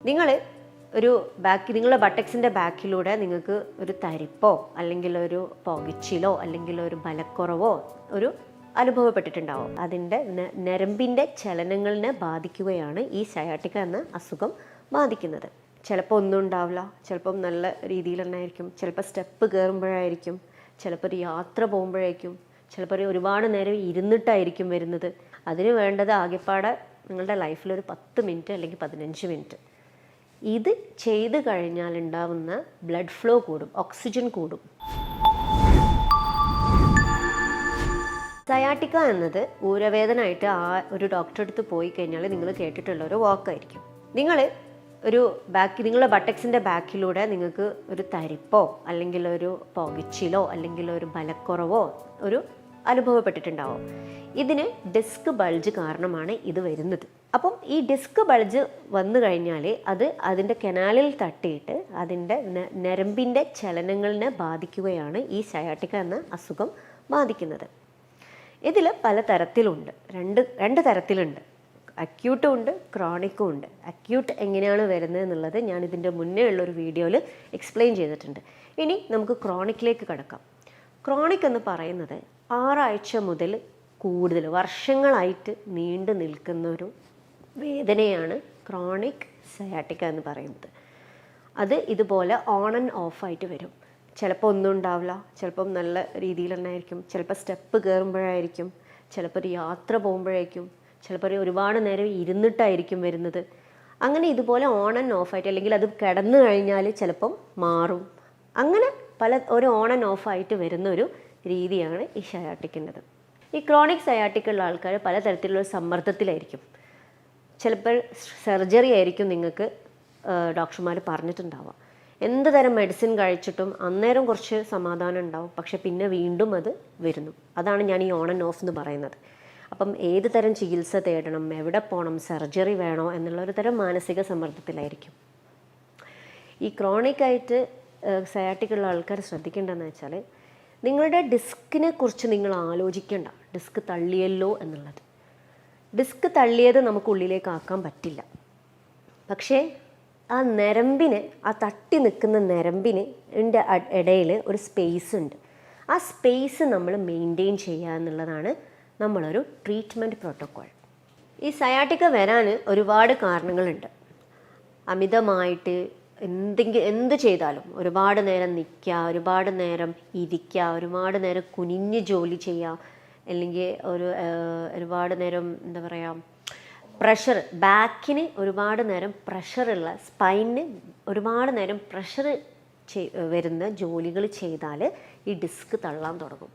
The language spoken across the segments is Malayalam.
നിങ്ങൾ ഒരു നിങ്ങളുടെ ബട്ടക്സിൻ്റെ ബാക്കിലൂടെ നിങ്ങൾക്ക് ഒരു തരിപ്പോ അല്ലെങ്കിൽ ഒരു പുകച്ചിലോ അല്ലെങ്കിൽ ഒരു ബലക്കുറവോ ഒരു അനുഭവപ്പെട്ടിട്ടുണ്ടാവും. അതിൻ്റെ ഞരമ്പിൻ്റെ ചലനങ്ങളിനെ ബാധിക്കുകയാണ് ഈ സയാട്ടിക്ക എന്ന അസുഖം ബാധിക്കുന്നത്. ചിലപ്പോൾ ഒന്നും ഉണ്ടാവില്ല, ചിലപ്പം നല്ല രീതിയിൽ തന്നെ ആയിരിക്കും, ചിലപ്പോൾ സ്റ്റെപ്പ് കയറുമ്പോഴായിരിക്കും, ചിലപ്പോൾ ഒരു യാത്ര പോകുമ്പോഴായിരിക്കും, ചിലപ്പോൾ ഒരുപാട് നേരം ഇരുന്നിട്ടായിരിക്കും വരുന്നത്. അതിന് വേണ്ടത് ആകെപ്പാടെ നിങ്ങളുടെ ലൈഫിൽ ഒരു 10 മിനിറ്റ് അല്ലെങ്കിൽ 15 മിനിറ്റ്. ഇത് ചെയ്ത് കഴിഞ്ഞാൽ ഉണ്ടാവുന്ന ബ്ലഡ് ഫ്ലോ കൂടും, ഓക്സിജൻ കൂടും. സയാട്ടിക്ക എന്നത് ഊരവേദനയായിട്ട് ഒരു ഡോക്ടറെ അടുത്ത് പോയി കഴിഞ്ഞാൽ നിങ്ങൾ കേട്ടിട്ടുള്ള ഒരു വാക്കായിരിക്കും. നിങ്ങളുടെ ബട്ടക്സിൻ്റെ ബാക്കിലൂടെ നിങ്ങൾക്ക് ഒരു തരിപ്പോ അല്ലെങ്കിൽ ഒരു പുകച്ചിലോ അല്ലെങ്കിൽ ഒരു ബലക്കുറവോ ഒരു അനുഭവപ്പെട്ടിട്ടുണ്ടാവും. ഇതിന് ഡിസ്ക് ബൾജ് കാരണമാണ് ഇത് വരുന്നത്. അപ്പം ഈ ഡിസ്ക് ബൾജ് വന്നു കഴിഞ്ഞാൽ അതിൻ്റെ കനാലിൽ തട്ടിയിട്ട് അതിൻ്റെ ഞരമ്പിൻ്റെ ചലനങ്ങളിനെ ബാധിക്കുകയാണ് ഈ സയാട്ടിക്ക എന്ന അസുഖം ബാധിക്കുന്നത്. ഇതിൽ പല തരത്തിലുണ്ട്, രണ്ട് തരത്തിലുണ്ട്. അക്യൂട്ടും ഉണ്ട്, ക്രോണിക്കും ഉണ്ട്. അക്യൂട്ട് എങ്ങനെയാണ് വരുന്നത് എന്നുള്ളത് ഞാൻ ഇതിൻ്റെ മുന്നേ ഉള്ളൊരു വീഡിയോയിൽ എക്സ്പ്ലെയിൻ ചെയ്തിട്ടുണ്ട്. ഇനി നമുക്ക് ക്രോണിക്കിലേക്ക് കടക്കാം. ക്രോണിക് എന്ന് പറയുന്നത് 6 ആഴ്ച മുതൽ കൂടുതൽ വർഷങ്ങളായിട്ട് നീണ്ടു നിൽക്കുന്ന ഒരു വേദനയാണ് ക്രോണിക് സയാട്ടിക്ക എന്ന് പറയുന്നത്. അത് ഇതുപോലെ ഓൺ ആൻഡ് ഓഫ് ആയിട്ട് വരും. ചിലപ്പോൾ ഒന്നും ഉണ്ടാവില്ല, ചിലപ്പം നല്ല രീതിയിൽ തന്നെ ആയിരിക്കും, ചിലപ്പോൾ സ്റ്റെപ്പ് കയറുമ്പോഴായിരിക്കും, ചിലപ്പോൾ ഒരു യാത്ര പോകുമ്പോഴായിരിക്കും, ചിലപ്പോൾ ഒരുപാട് നേരം ഇരുന്നിട്ടായിരിക്കും വരുന്നത്. അങ്ങനെ ഇതുപോലെ ഓൺ ആൻഡ് ഓഫ് ആയിട്ട്, അല്ലെങ്കിൽ അത് കിടന്നു കഴിഞ്ഞാൽ ചിലപ്പം മാറും. അങ്ങനെ ഒരു ഓൺ ആൻഡ് ഓഫ് ആയിട്ട് വരുന്ന ഒരു രീതിയാണ് ഈ സയാട്ടിക്കിൻ്റെത്. ഈ ക്രോണിക് സയാട്ടിക്കുള്ള ആൾക്കാർ പലതരത്തിലുള്ള സമ്മർദ്ദത്തിലായിരിക്കും. ചിലപ്പോൾ സർജറി ആയിരിക്കും നിങ്ങൾക്ക് ഡോക്ടർമാർ പറഞ്ഞിട്ടുണ്ടാവുക. എന്ത് തരം മെഡിസിൻ കഴിച്ചിട്ടും അന്നേരം കുറച്ച് സമാധാനം ഉണ്ടാവും, പക്ഷെ പിന്നെ വീണ്ടും അത് വരുന്നു. അതാണ് ഞാൻ ഈ ഓൺ ആൻഡ് ഓഫ് എന്ന് പറയുന്നത്. അപ്പം ഏത് തരം ചികിത്സ തേടണം, എവിടെ പോകണം, സർജറി വേണോ എന്നുള്ളൊരു തരം മാനസിക സമ്മർദ്ദത്തിലായിരിക്കും. ഈ ക്രോണിക്കായിട്ട് സയാട്ടിക്കുള്ള ആൾക്കാർ ശ്രദ്ധിക്കേണ്ടതെന്ന് വെച്ചാൽ, നിങ്ങളുടെ ഡിസ്കിനെ കുറിച്ച് നിങ്ങൾ ആലോചിക്കേണ്ട, ഡിസ്ക് തള്ളിയല്ലോ എന്നുള്ളത്. ഡിസ്ക് തള്ളിയത് നമുക്ക് ഉള്ളിലേക്ക് ആക്കാൻ പറ്റില്ല. പക്ഷേ ആ ഞരമ്പിന്, ആ തട്ടി നിൽക്കുന്ന ഞരമ്പിന് ഇടയിൽ ഒരു സ്പേസ് ഉണ്ട്. ആ സ്പേസ് നമ്മൾ മെയിൻറ്റെയിൻ ചെയ്യുക എന്നുള്ളതാണ് നമ്മളൊരു ട്രീറ്റ്മെൻറ്റ് പ്രോട്ടോക്കോൾ. ഈ സയാട്ടിക്ക വരാൻ ഒരുപാട് കാരണങ്ങളുണ്ട്. അമിതമായിട്ട് എന്ത് ചെയ്താലും ഒരുപാട് നേരം നിൽക്കുക, ഒരുപാട് നേരം ഇരിക്കുക, ഒരുപാട് നേരം കുനിഞ്ഞ് ജോലി ചെയ്യുക, അല്ലെങ്കിൽ ഒരുപാട് നേരം എന്താ പറയുക, പ്രഷർ, ബാക്കിന് ഒരുപാട് നേരം പ്രഷറുള്ള, സ്പൈനിന് ഒരുപാട് നേരം പ്രഷർ വരുന്ന ജോലികൾ ചെയ്താൽ ഈ ഡിസ്ക് തള്ളാൻ തുടങ്ങും.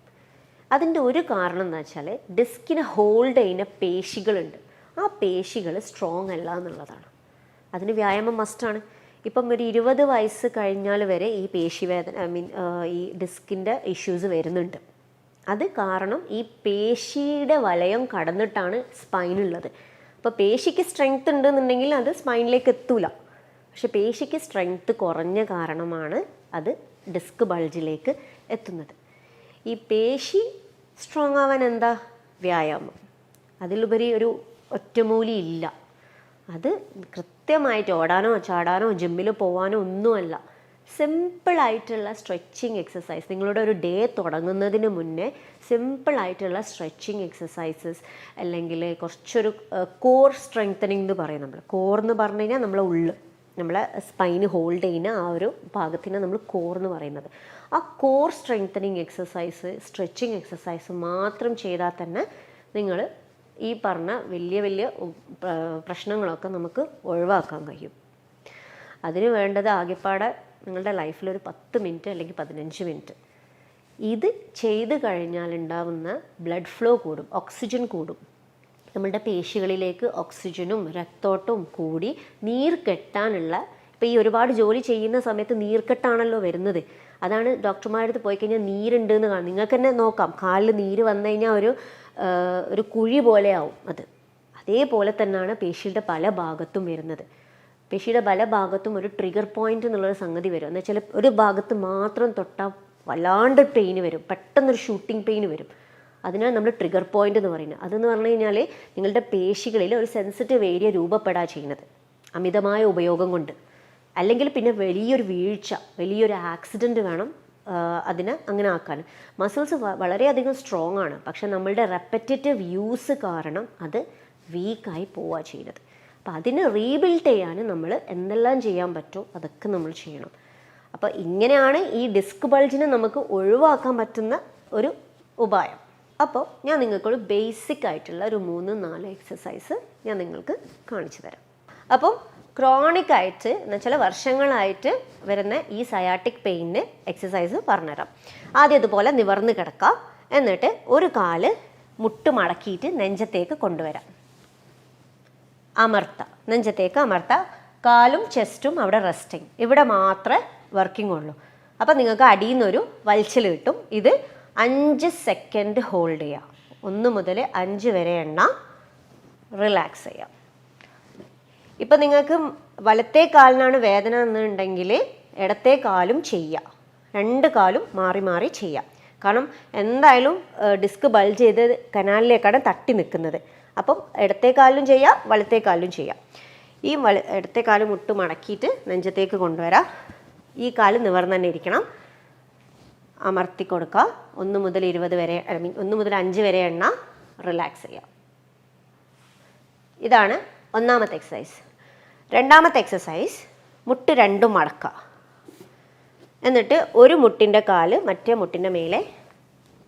അതിൻ്റെ ഒരു കാരണം എന്ന് വെച്ചാൽ, ഡിസ്കിനെ ഹോൾഡ് ചെയ്യുന്ന പേശികളുണ്ട്. ആ പേശികൾ സ്ട്രോങ് അല്ല എന്നുള്ളതാണ്. അതിന് വ്യായാമം മസ്റ്റാണ്. ഇപ്പം ഒരു 20 വയസ്സ് കഴിഞ്ഞാൽ വരെ ഈ പേശിവേദന, ഈ ഡിസ്കിൻ്റെ ഇഷ്യൂസ് വരുന്നുണ്ട്. അത് കാരണം ഈ പേശിയുടെ വലയം കടന്നിട്ടാണ് സ്പൈനുള്ളത്. അപ്പോൾ പേശിക്ക് സ്ട്രെങ്ത് ഉണ്ടെന്നുണ്ടെങ്കിൽ അത് സ്പൈനിലേക്ക് എത്തൂല. പക്ഷെ പേശിക്ക് സ്ട്രെങ്ത് കുറഞ്ഞ കാരണമാണ് അത് ഡിസ്ക് ബൾജിലേക്ക് എത്തുന്നത്. ഈ പേശി സ്ട്രോങ് ആവാൻ എന്താ? വ്യായാമം. അതിലുപരി ഒരു ഒറ്റമൂലി ഇല്ല. അത് കൃത്യമായിട്ട് ഓടാനോ ചാടാനോ ജിമ്മിൽ പോകാനോ ഒന്നുമല്ല. സിമ്പിളായിട്ടുള്ള സ്ട്രെച്ചിങ് എക്സസൈസ്. നിങ്ങളുടെ ഒരു ഡേ തുടങ്ങുന്നതിന് മുന്നേ സിമ്പിളായിട്ടുള്ള സ്ട്രെച്ചിങ് എക്സസൈസസ്, അല്ലെങ്കിൽ കുറച്ചൊരു കോർ സ്ട്രെങ്തനിങ് എന്ന് പറയും. നമ്മൾ കോർ എന്ന് പറഞ്ഞു കഴിഞ്ഞാൽ നമ്മളെ സ്പൈന് ഹോൾഡ് ചെയ്യുന്ന ആ ഒരു ഭാഗത്തിനെ നമ്മൾ കോർ എന്ന് പറയുന്നത്. ആ core strengthening exercise, stretching exercise മാത്രം ചെയ്താൽ തന്നെ നിങ്ങൾ ഈ പറഞ്ഞ വലിയ പ്രശ്നങ്ങളൊക്കെ നമുക്ക് ഒഴിവാക്കാൻ കഴിയും. അതിന് വേണ്ടത് ആകെപ്പാടെ നിങ്ങളുടെ ലൈഫിൽ ഒരു 10 മിനിറ്റ് അല്ലെങ്കിൽ 15 മിനിറ്റ്. ഇത് ചെയ്ത് കഴിഞ്ഞാൽ ഉണ്ടാവുന്ന ബ്ലഡ് ഫ്ലോ കൂടും, ഓക്സിജൻ കൂടും. നമ്മളുടെ പേശികളിലേക്ക് ഓക്സിജനും രക്തോട്ടവും കൂടി നീർ കെട്ടാനുള്ള, ഇപ്പോൾ ഈ ഒരുപാട് ജോലി ചെയ്യുന്ന സമയത്ത് നീർക്കെട്ടാണല്ലോ വരുന്നത്. അതാണ് ഡോക്ടർമാരുടെ അടുത്ത് പോയി കഴിഞ്ഞാൽ നീരുണ്ട് എന്ന് കാണും. നിങ്ങൾക്ക് തന്നെ നോക്കാം, കാലിൽ നീര് വന്നു കഴിഞ്ഞാൽ ഒരു കുഴി പോലെ ആവും. അതേപോലെ തന്നെയാണ് പേശിയുടെ പല ഭാഗത്തും വരുന്നത്. പേശിയുടെ പല ഭാഗത്തും ഒരു ട്രിഗർ പോയിന്റ് എന്നുള്ളൊരു സംഗതി വരും. എന്ന് വെച്ചാൽ ഒരു ഭാഗത്ത് മാത്രം തൊട്ടാൽ വല്ലാണ്ട് പെയിന് വരും, പെട്ടെന്നൊരു ഷൂട്ടിംഗ് പെയിന് വരും. അതിനാണ് നമ്മൾ ട്രിഗർ പോയിന്റ് എന്ന് പറയുന്നത്. അതെന്ന് പറഞ്ഞു കഴിഞ്ഞാൽ നിങ്ങളുടെ പേശികളിൽ ഒരു സെൻസിറ്റീവ് ഏരിയ രൂപപ്പെടാൻ ചെയ്യുന്നത്. അമിതമായ ഉപയോഗം കൊണ്ട്. അല്ലെങ്കിൽ പിന്നെ വലിയൊരു വീഴ്ച, വലിയൊരു ആക്സിഡൻറ്റ് വേണം അതിനെ അങ്ങനെ ആക്കാൻ. മസിൽസ് വളരെയധികം സ്ട്രോങ് ആണ്, പക്ഷെ നമ്മളുടെ റെപ്പറ്റേറ്റീവ് യൂസ് കാരണം അത് വീക്കായി പോവുക ചെയ്യുന്നത്. അപ്പോൾ അതിന് റീബിൽഡ് ചെയ്യാൻ നമ്മൾ എന്തെല്ലാം ചെയ്യാൻ പറ്റുമോ അതൊക്കെ നമ്മൾ ചെയ്യണം. അപ്പോൾ ഇങ്ങനെയാണ് ഈ ഡിസ്ക് ബൾജിനെ നമുക്ക് ഒഴിവാക്കാൻ പറ്റുന്ന ഒരു ഉപായം. അപ്പോൾ ഞാൻ നിങ്ങൾക്കൊരു ബേസിക് ആയിട്ടുള്ള ഒരു 3-4 എക്സസൈസ് ഞാൻ നിങ്ങൾക്ക് കാണിച്ചു തരാം. അപ്പം ക്രോണിക് ആയിട്ട് എന്നുവെച്ചാൽ വർഷങ്ങളായിട്ട് വരുന്ന ഈ സയാറ്റിക് പെയിനിന് എക്സസൈസ് പറഞ്ഞുതരാം. ആദ്യം ഇതുപോലെ നിവർന്ന് കിടക്കുക, എന്നിട്ട് ഒരു കാല് മുട്ട് മടക്കിയിട്ട് നെഞ്ചത്തേക്ക് കൊണ്ടുവരാം, അമർത്ത, നെഞ്ചത്തേക്ക് അമർത്ത, കാലും ചെസ്റ്റും അവിടെ റെസ്റ്റിങ്, ഇവിടെ മാത്രമേ വർക്കിംഗ് ഉള്ളൂ. അപ്പം നിങ്ങൾക്ക് അടിയിൽ നിന്നൊരു വലിച്ചിൽ കിട്ടും. ഇത് 5 സെക്കൻഡ് ഹോൾഡ് ചെയ്യുക. 1 മുതൽ 5 വരെ എണ്ണ, റിലാക്സ് ചെയ്യാം. ഇപ്പം നിങ്ങൾക്ക് വലത്തേ കാലിനാണ് വേദന എന്നുണ്ടെങ്കിൽ ഇടത്തേ കാലും ചെയ്യുക, 2 കാലും മാറി മാറി ചെയ്യുക. കാരണം എന്തായാലും ഡിസ്ക് ബൾജ് ചെയ്ത് കനാലിലേക്കാണ് തട്ടി നിൽക്കുന്നത്. അപ്പം ഇടത്തേ കാലിലും ചെയ്യുക, വലത്തേ കാലിലും ചെയ്യുക. ഈ ഇടത്തേ കാല് മുട്ട് മടക്കിയിട്ട് നെഞ്ചത്തേക്ക് കൊണ്ടുവരാം. ഈ കാല് നിവർന്ന് തന്നെ ഇരിക്കണം, അമർത്തി കൊടുക്കുക. 1 മുതൽ 20 വരെ 1 മുതൽ 5 വരെ എണ്ണ, റിലാക്സ് ചെയ്യുക. ഇതാണ് ഒന്നാമത്തെ എക്സസൈസ്. രണ്ടാമത്തെ എക്സസൈസ്, മുട്ട് രണ്ടും മടക്കുക, എന്നിട്ട് ഒരു മുട്ടിൻ്റെ കാല് മറ്റേ മുട്ടിൻ്റെ മേലെ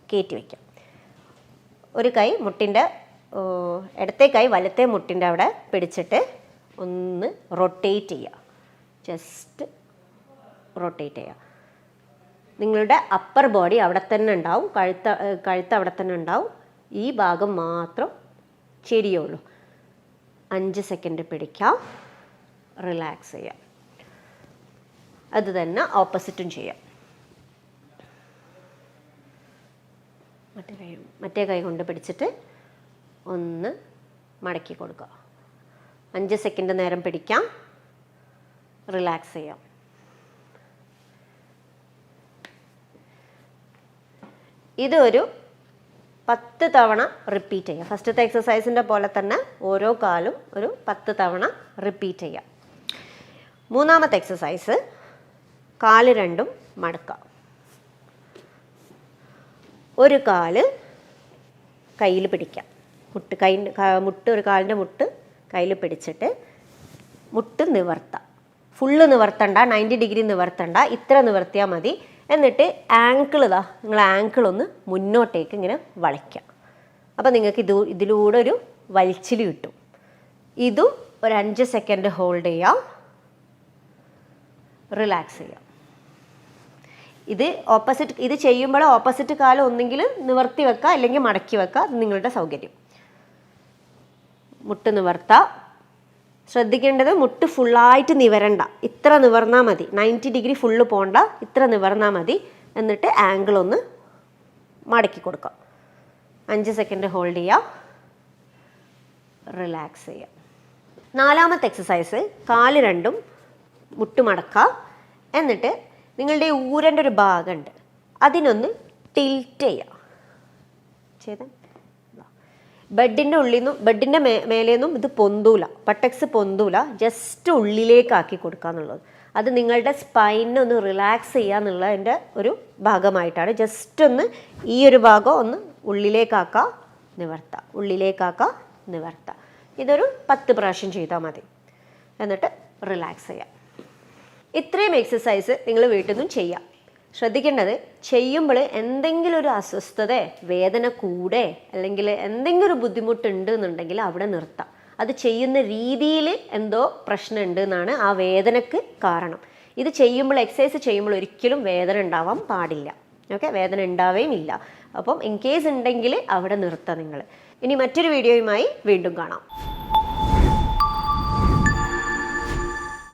കയറ്റി വയ്ക്കാം. ഒരു കൈ മുട്ടിൻ്റെ ഇടത്തേ കൈ വലത്തേ മുട്ടിൻ്റെ അവിടെ പിടിച്ചിട്ട് ഒന്ന് റൊട്ടേറ്റ് ചെയ്യുക, ജസ്റ്റ് റൊട്ടേറ്റ് ചെയ്യുക. നിങ്ങളുടെ അപ്പർ ബോഡി അവിടെ തന്നെ ഉണ്ടാവും, കഴുത്ത് അവിടെ തന്നെ ഉണ്ടാവും, ഈ ഭാഗം മാത്രം ചെരിയുള്ളൂ. 5 സെക്കൻഡ് പിടിക്കാം, റിലാക്സ് ചെയ്യാം. അത് തന്നെ ഓപ്പോസിറ്റും ചെയ്യാം. മറ്റേ കൈ കൊണ്ട് പിടിച്ചിട്ട് ഒന്ന് മടക്കി കൊടുക്കുക. 5 സെക്കൻഡ് നേരം പിടിക്കാം, റിലാക്സ് ചെയ്യാം. ഇതൊരു 10 തവണ റിപ്പീറ്റ് ചെയ്യാം. ഫസ്റ്റത്തെ എക്സസൈസിൻ്റെ പോലെ തന്നെ ഓരോ കാലും ഒരു 10 തവണ റിപ്പീറ്റ് ചെയ്യാം. മൂന്നാമത്തെ എക്സസൈസ്, കാല് രണ്ടും മടക്കാം. ഒരു കാല് കയ്യിൽ പിടിക്കാം, മുട്ട് ഒരു കാലിൻ്റെ മുട്ട് കയ്യിൽ പിടിച്ചിട്ട് മുട്ട് നിവർത്താം. ഫുള്ള് നിവർത്തണ്ട, 90 ഡിഗ്രി നിവർത്തണ്ട, ഇത്ര നിവർത്തിയാൽ മതി. എന്നിട്ട് നിങ്ങൾ ആങ്കിളൊന്ന് മുന്നോട്ടേക്ക് ഇങ്ങനെ വളയ്ക്കാം. അപ്പോൾ നിങ്ങൾക്ക് ഇതിലൂടെ ഒരു വലിച്ചിൽ കിട്ടും. ഇതും ഒരു 5 സെക്കൻഡ് ഹോൾഡ് ചെയ്യാം, റിലാക്സ് ചെയ്യാം. ഇത് ചെയ്യുമ്പോൾ ഓപ്പോസിറ്റ് കാലം ഒന്നെങ്കിൽ നിവർത്തി വെക്കുക, അല്ലെങ്കിൽ മടക്കി വെക്കുക, നിങ്ങളുടെ സൗകര്യം. മുട്ട് നിവർത്താം. ശ്രദ്ധിക്കേണ്ടത് മുട്ട് ഫുള്ളായിട്ട് നിവരണ്ട, ഇത്ര നിവർന്നാൽ മതി. 90 ഡിഗ്രി ഫുള്ള് പോകണ്ട, ഇത്ര നിവർന്നാൽ മതി. എന്നിട്ട് ആംഗിൾ ഒന്ന് മടക്കി കൊടുക്കാം. 5 സെക്കൻഡ് ഹോൾഡ് ചെയ്യാം, റിലാക്സ് ചെയ്യാം. നാലാമത്തെ എക്സസൈസ്, കാല് രണ്ടും മുട്ട് മടക്കുക. എന്നിട്ട് നിങ്ങളുടെ ഊരൻ്റെ ഒരു ഭാഗമുണ്ട്, അതിനൊന്ന് ടിൽറ്റ് ചെയ്യാം. ബെഡിൻ്റെ മേലേന്നും ഇത് പൊന്തൂല, പട്ടക്സ് പൊന്തൂല, ജസ്റ്റ് ഉള്ളിലേക്കാക്കി കൊടുക്കുക എന്നുള്ളത്. അത് നിങ്ങളുടെ സ്പൈനെ ഒന്ന് റിലാക്സ് ചെയ്യുക എന്നുള്ളതിൻ്റെ ഒരു ഭാഗമായിട്ടാണ്. ജസ്റ്റ് ഒന്ന് ഈ ഒരു ഭാഗം ഒന്ന് ഉള്ളിലേക്കാക്കുക, നിവർത്താം, ഉള്ളിലേക്കാക്കുക, നിവർത്താം. ഇതൊരു 10 പ്രാവശ്യം ചെയ്താൽ മതി. എന്നിട്ട് റിലാക്സ് ചെയ്യാം. ഇത്രയും എക്സസൈസ് നിങ്ങൾ വീട്ടിൽ നിന്നും ചെയ്യാം. ശ്രദ്ധിക്കേണ്ടത്, ചെയ്യുമ്പോൾ എന്തെങ്കിലും ഒരു അസ്വസ്ഥത, വേദന കൂടെ, അല്ലെങ്കിൽ എന്തെങ്കിലും ഒരു ബുദ്ധിമുട്ടുണ്ട് എന്നുണ്ടെങ്കിൽ അവിടെ നിർത്താം. അത് ചെയ്യുന്ന രീതിയിൽ എന്തോ പ്രശ്നമുണ്ട് എന്നാണ് ആ വേദനക്ക് കാരണം. ഇത് ചെയ്യുമ്പോൾ, എക്സസൈസ് ചെയ്യുമ്പോൾ ഒരിക്കലും വേദന ഉണ്ടാവാൻ പാടില്ല. ഓക്കെ, വേദന ഉണ്ടാവുകയും ഇല്ല. അപ്പം ഇൻ കേസ് ഉണ്ടെങ്കിൽ അവിടെ നിർത്താം നിങ്ങൾ. ഇനി മറ്റൊരു വീഡിയോയുമായി വീണ്ടും കാണാം.